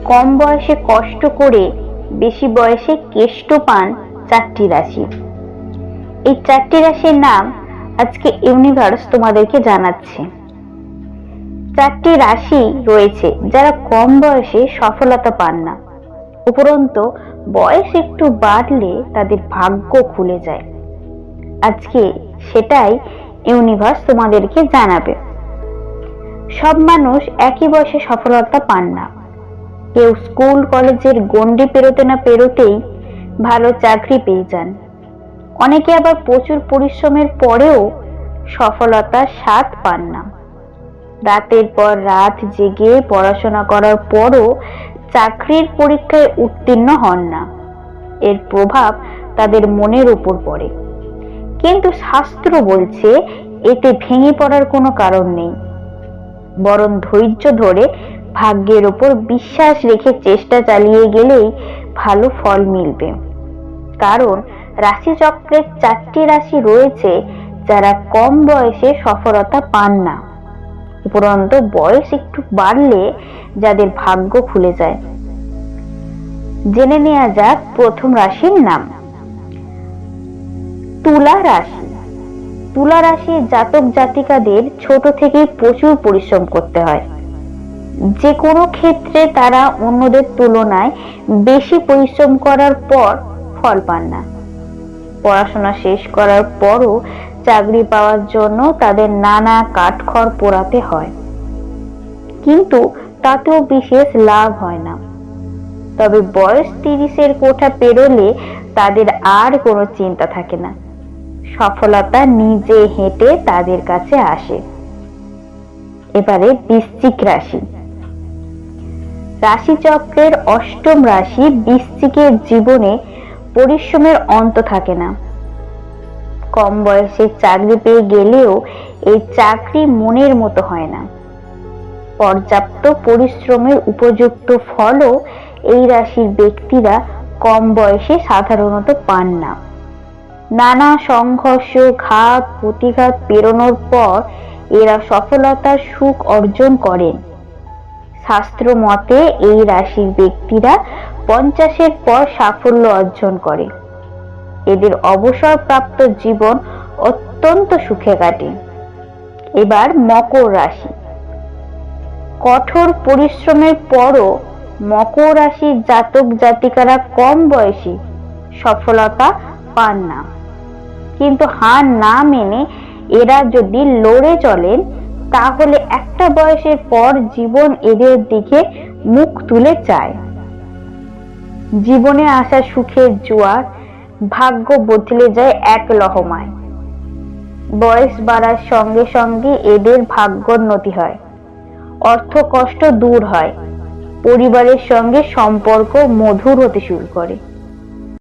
কম বয়সে কষ্ট করে বেশি বয়সে কেষ্ট পান 4টি রাশি। এই 4টি রাশির নাম আজকে ইউনিভার্স তোমাদেরকে জানাচ্ছে। 4টি রাশি রয়েছে যারা কম বয়সে সফলতা পান না, উপরন্তু বয়স একটু বাড়লে তাদের ভাগ্য খুলে যায়। আজকে সেটাই ইউনিভার্স তোমাদেরকে জানাবে। সব মানুষ একই বয়সে সফলতা পান না। কেউ স্কুল কলেজের গণ্ডি পেরোতে না পেরোতেই ভালো চাকরি পেয়ে যান। অনেকে আবার প্রচুর পরিশ্রমের পরেও সফলতার স্বাদ পান না। রাতের পর রাত জেগে পড়াশোনা করার পরও চাকরির পরীক্ষায় উত্তীর্ণ হন না। এর প্রভাব তাদের মনের উপর পড়ে। কিন্তু শাস্ত্র বলছে এতে ভেঙে পড়ার কোনো কারণ নেই, বরং ধৈর্য ধরে ভাগ্যের উপর বিশ্বাস রেখে চেষ্টা চালিয়ে গেলেই ভালো ফল মিলবে। কারণ রাশিচক্রের 4টি রাশি রয়েছে যারা কম বয়সে সফলতা পান না, উপরন্তু বয়স একটু বাড়লে যাদের ভাগ্য খুলে যায়। জেনে নেওয়া যাক প্রথম রাশির নাম। তুলা রাশি। তুলা রাশির জাতক জাতিকাদের ছোট থেকেই প্রচুর পরিশ্রম করতে হয়। যে কোনো ক্ষেত্রে তারা অন্যদের তুলনায় বেশি পরিশ্রম করার পর ফল পান না। পড়াশোনা শেষ করার পরও চাকরি পাওয়ার জন্য তাদের নানা কাঠখড় পোড়াতে হয়, কিন্তু তাতেও বিশেষ লাভ হয় না। তবে বয়স 30-এর কোঠা পেরোলে তাদের আর কোনো চিন্তা থাকে না। সফলতা নিজে হেঁটে তাদের কাছে আসে। এবারে বৃশ্চিক রাশি। রাশিচক্রের 8ম রাশি বৃশ্চিকের জীবনে পরিশ্রমের অন্ত থাকে না। কম বয়সে চাকরি পেয়ে গেলেও এই চাকরি মনের মতো হয় না। পর্যাপ্ত পরিশ্রমের উপযুক্ত ফলও এই রাশির ব্যক্তিরা কম বয়সে সাধারণত পান না। নানা সংঘর্ষ, ঘাত প্রতিঘাত পেরোনোর পর এরা সফলতার সুখ অর্জন করেন। শাস্ত্র মতে এই রাশির ব্যক্তিরা 50-এর পর সাফল্য অর্জন করে। এদের অবসরপ্রাপ্ত জীবন অত্যন্ত সুখে কাটে। এবার মকর রাশি। কঠোর পরিশ্রমের পরও মকর রাশির জাতক জাতিকারা কম বয়সে সফলতা পান না, কিন্তু হার না মেনে এরা যদি লড়ে চলেন তাহলে একটা বয়সের পর জীবন এদের দিকে মুখ তুলে চায়। জীবনে আসা সুখের জোয়ার ভাগ্য বদলে যায় এক লহমায়। বয়স বাড়ার সঙ্গে সঙ্গে এদের ভাগ্যোন্নতি হয়, অর্থ কষ্ট দূর হয়, পরিবারের সঙ্গে সম্পর্ক মধুর হতে শুরু করে।